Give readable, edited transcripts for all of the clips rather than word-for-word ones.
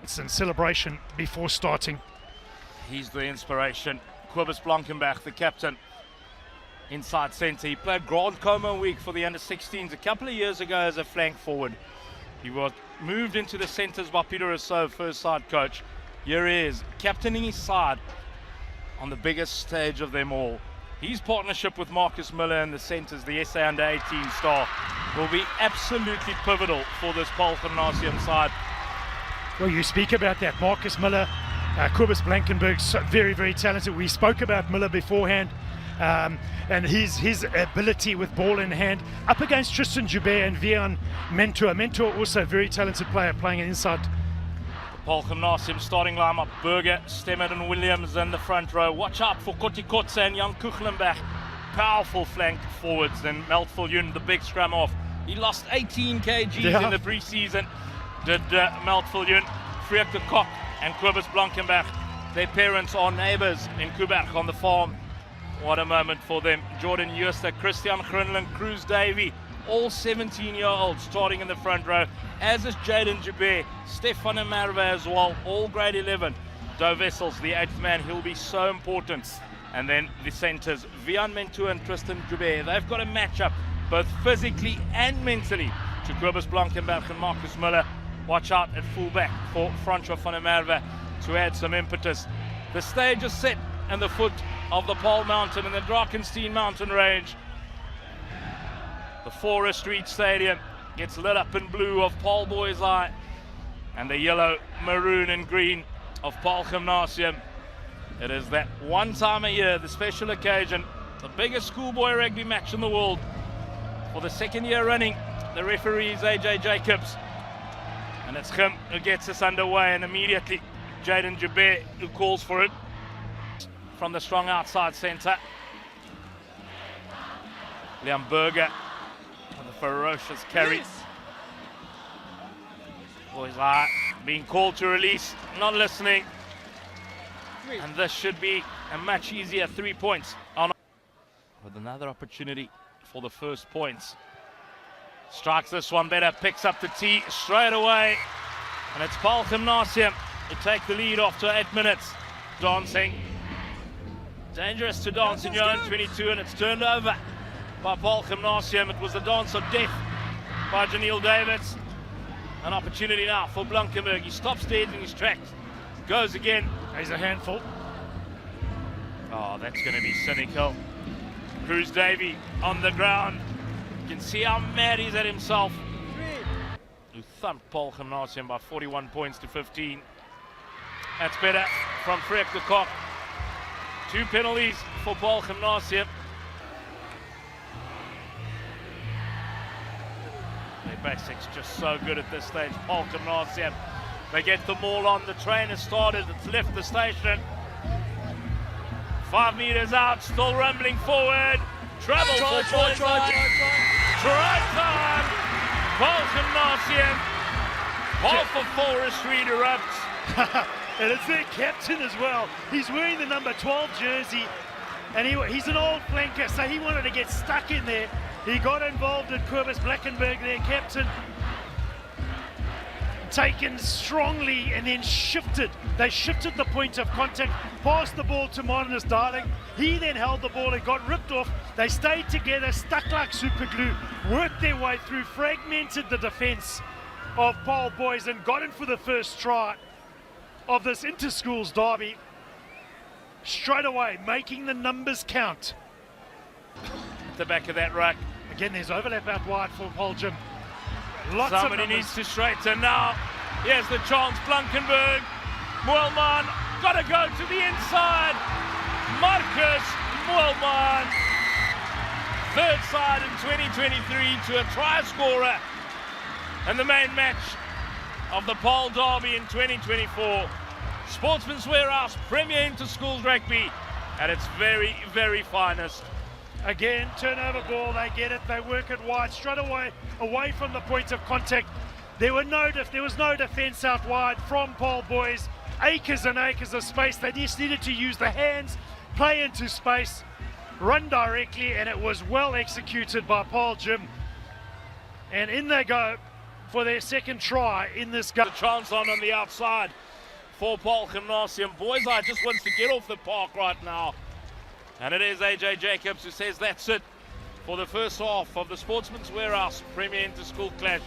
It's in celebration before starting. He's the inspiration. Kobus Blankenberg, the captain, inside centre. He played Grand Como week for the under-16s a couple of years ago as a flank forward. He was moved into the centres by Peter Rousseau, first side coach. Here he is, captaining his side on the biggest stage of them all. His partnership with Marcus Miller in the centres, the SA under-18 star, will be absolutely pivotal for this Paarl Gymnasium side. Well, you speak about that. Marcus Miller, Kobus Blankenberg, so very, very talented. We spoke about Miller beforehand, and his ability with ball in hand up against Tristan Joubert and Vian Mentor. Mentor also a very talented player playing inside. Paarl Gymnasium starting lineup: Burger, Stemmet and Williams in the front row. Watch out for Kotikotze and Jan Kuchlenberg. Powerful flank forwards. Then Meltviljoen, the big scrum off. He lost 18 kgs in the pre-season. Did Meltviljoen. Freek de Kok and Kobus Blankenberg. Their parents are neighbours in Kuberg on the farm. What a moment for them. Jordan Jooste, Christian Grunling, Cruz Davey, all 17-year-olds starting in the front row, as is Jaden Joubert, Stefan Merwe as well, all grade 11. Doe Wessels, the 8th man, he'll be so important. And then the centres, Vian Mentor and Tristan Joubert. They've got a match-up, both physically and mentally, to Kobus Blankenberg and Marcus Miller. Watch out at fullback for Francois van der Merwe to add some impetus. The stage is set at the foot of the Paarl Mountain in the Drakenstein mountain range. The Forest Reach Stadium gets lit up in blue of Paarl Boys Eye and the yellow, maroon and green of Paarl Gymnasium. It is that one time a year, the special occasion, the biggest schoolboy rugby match in the world. For the second year running, the referee is AJ Jacobs. And it's him who gets us underway, and immediately Jaden Joubert who calls for it from the strong outside centre. Liam Burger with a ferocious carry. Boys are being called to release, not listening. And this should be a much easier 3 points. With another opportunity for the first points. Strikes this one better, picks up the tee straight away. And it's Paarl Gymnasium to take the lead after 8 minutes. Dancing. Dangerous to dance in your own 22, and it's turned over by Paarl Gymnasium. It was the dance of death by Janiel Davids. An opportunity now for Blankenberg. He stops dead in his tracks. Goes again. He's a handful. Oh, that's going to be cynical. Cruz Davey on the ground. You can see how mad he's at himself. Who thumped Paarl Gymnasium by 41 points to 15. That's better from Freek de Kok. 2 penalties for Paarl Gymnasium. Their basics just so good at this stage. Paarl Gymnasium. They get them all on. The train has started. It's left the station. 5 meters out. Still rumbling forward. Trouble for Boys Eye. Try time. Paarl Gymnasium. Half of Forest Reed erupts. And it's their captain as well. He's wearing the number 12 jersey, and he's an old flanker, so he wanted to get stuck in there. He got involved in Kobus Blankenberg, their captain. Taken strongly and then shifted. They shifted the point of contact, passed the ball to Martinus Darling. He then held the ball and got ripped off. They stayed together, stuck like super glue, worked their way through, fragmented the defence of Paarl Boys and got in for the first try of this inter-schools derby. Straight away, making the numbers count. The back of that ruck. Again, there's overlap out wide for Paarl Gym. Somebody needs to straighten now. Here's the chance, Blankenberg. Moelman, gotta go to the inside. Marcus Moelman. Third side in 2023 to a try scorer. And the main match of the Paarl Derby in 2024. Sportsman's Warehouse, Premier Inter-Schools Rugby at its very, very finest. Again, turnover ball, they get it, they work it wide, straight away from the point of contact. There was no defence out wide from Paarl Boys. Acres and acres of space. They just needed to use the hands, play into space, run directly, and it was well executed by Paarl Gym. And in they go. for their second try in this game. A chance on the outside for Paarl Gymnasium. Boyseye just wants to get off the park right now. And it is AJ Jacobs who says that's it for the first half of the Sportsman's Warehouse Premier Inter-School Clash.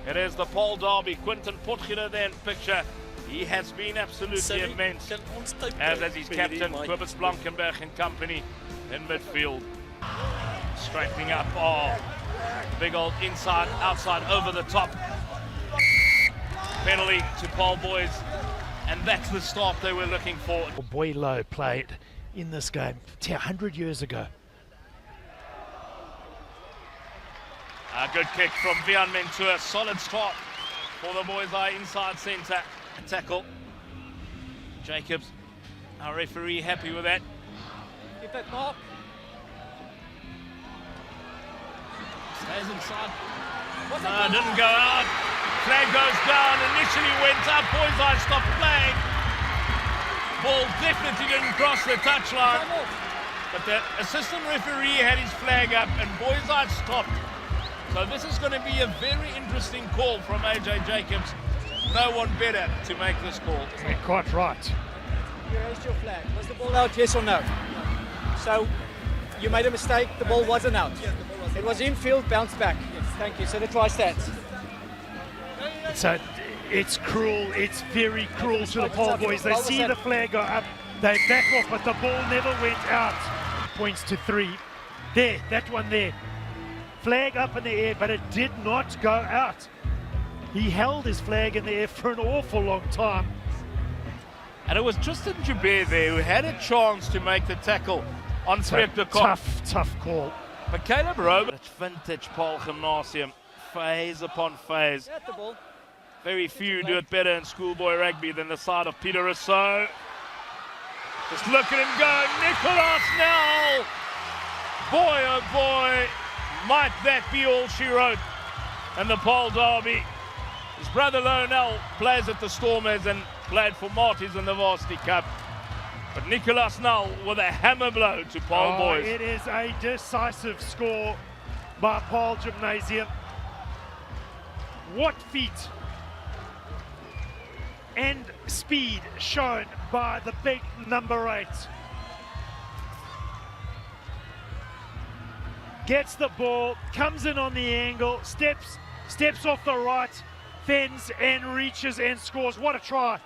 It is the Paarl derby. Quinton Potgieter there in picture. He has been absolutely immense, as his captain, Kobus Blankenberg and company in midfield. Straightening up, big old inside, outside, over the top. Penalty to Paarl boys, and that's the start they were looking for. Boylo played in this game 100 years ago. A good kick from Vian Mentua, solid start for the Boyseye inside centre. Tackle. Jacobs, our referee, happy with that. Get that mark. Stays inside. No, didn't go out. Flag goes down, initially went up, Boyseye stopped playing. Ball definitely didn't cross the touchline. But the assistant referee had his flag up and Boyseye stopped. So this is going to be a very interesting call from AJ Jacobs. No one better to make this call. Yeah, quite right. You raised your flag. Was the ball out, yes or no? So you made a mistake, the ball wasn't out. It was infield, bounced back. Yes, thank you. So the try stats. So it's cruel, it's very cruel to the Paarl boys. They see the flag go up, they back off, but the ball never went out. Points to 3. There, that one there. Flag up in the air, but it did not go out. He held his flag in the air for an awful long time. And it was Tristan Joubert there who had a chance to make the tackle on Spectre Kop. Tough call. But Caleb Robert, it's vintage Paarl Gymnasium, phase upon phase. At the ball. Very few do it better in schoolboy rugby than the side of Peter Rousseau. Just look at him go, Nicolas Nel! Boy, oh boy, might that be all she wrote in the Paarl derby. His brother Lionel plays at the Stormers and played for Marty's in the Varsity Cup. But Nicolas Nel with a hammer blow to Paarl boys. It is a decisive score by Paarl Gymnasium. What feet and speed shown by the big number 8. Gets the ball, comes in on the angle, steps off the right, fends and reaches and scores. What a try.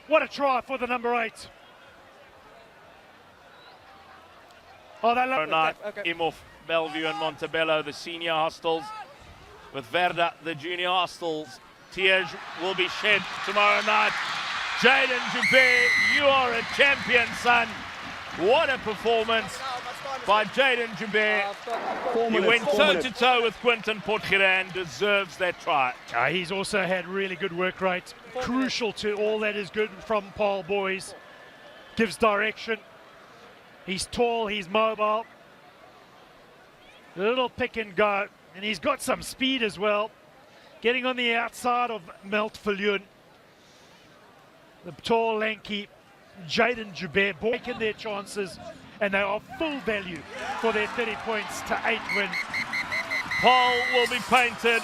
What a try for the number 8. Oh, they love Night, okay. Imhoff, Bellevue and Montebello, the senior hostels. With Verda, the junior hostels. Tears will be shed tomorrow night. Jaden Joubert, you are a champion, son. What a performance by Jaden Joubert. He went toe-to-toe with Quinton Potgieter and deserves that try. He's also had really good work rate. Crucial to all that is good from Paarl boys. Gives direction. He's tall, he's mobile. A little pick and go. And he's got some speed as well. Getting on the outside of Meltfillion. The tall, lanky Jaden Joubert taking their chances, and they are full value for their 30 points to 8 win. Paarl will be painted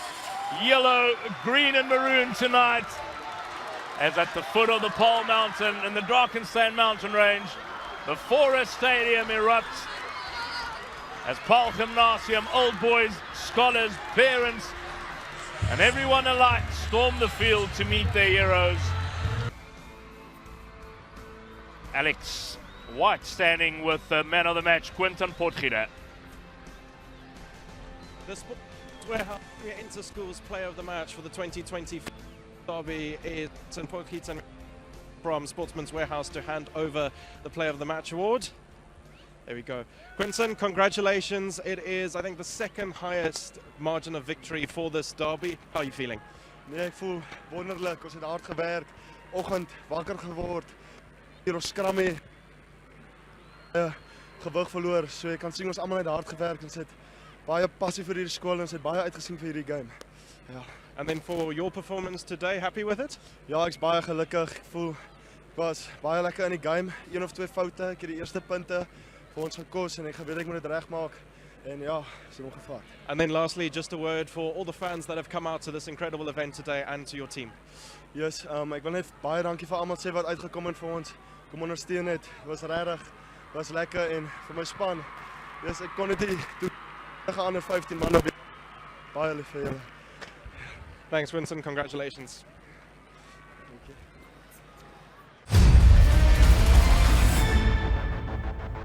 yellow, green and maroon tonight, as at the foot of the Paarl Mountain in the Drakensberg mountain range, the Forest Stadium erupts as Paarl Gymnasium, old boys, scholars, parents, and everyone alike storm the field to meet their heroes. Alex White standing with the man of the match, Quinton Potgieter. The Sports Warehouse Inter-Schools Player of the Match for the 2020 derby is Quinton Potgieter from Sportsman's Warehouse to hand over the Player of the Match award. There we go. Quinton, congratulations. It is, I think, the second highest margin of victory for this derby. How are you feeling? Nee, ek voel wonderlik. Ons het hard gewerk. Oggend wakker geword. Hier ons skram het gewig verloor. So jy kan sien ons almal het hard gewerk en sit baie passie vir hierdie skool en ons het baie uitgesien vir hierdie game. Ja. And then for your performance today, happy with it? Ja, ek's baie gelukkig. Ek voel ek was baie lekker in die game. 1 of 2 foute. Ek het die eerste punte vir ons gekos en ek weet ek moet dit regmaak En ja, is hom gevraagd. And then lastly, just a word for all the fans that have come out to this incredible event today and to your team. Yes, ek wil net baie dankie vir almal sê wat uitgekom het vir ons. Kom ondersteun het. Was regtig, was lekker en vir my span. Yes, ek kon dit nie doen. Enige ander 15 man op. Baie lief vir julle. Thanks, Winston. Congratulations.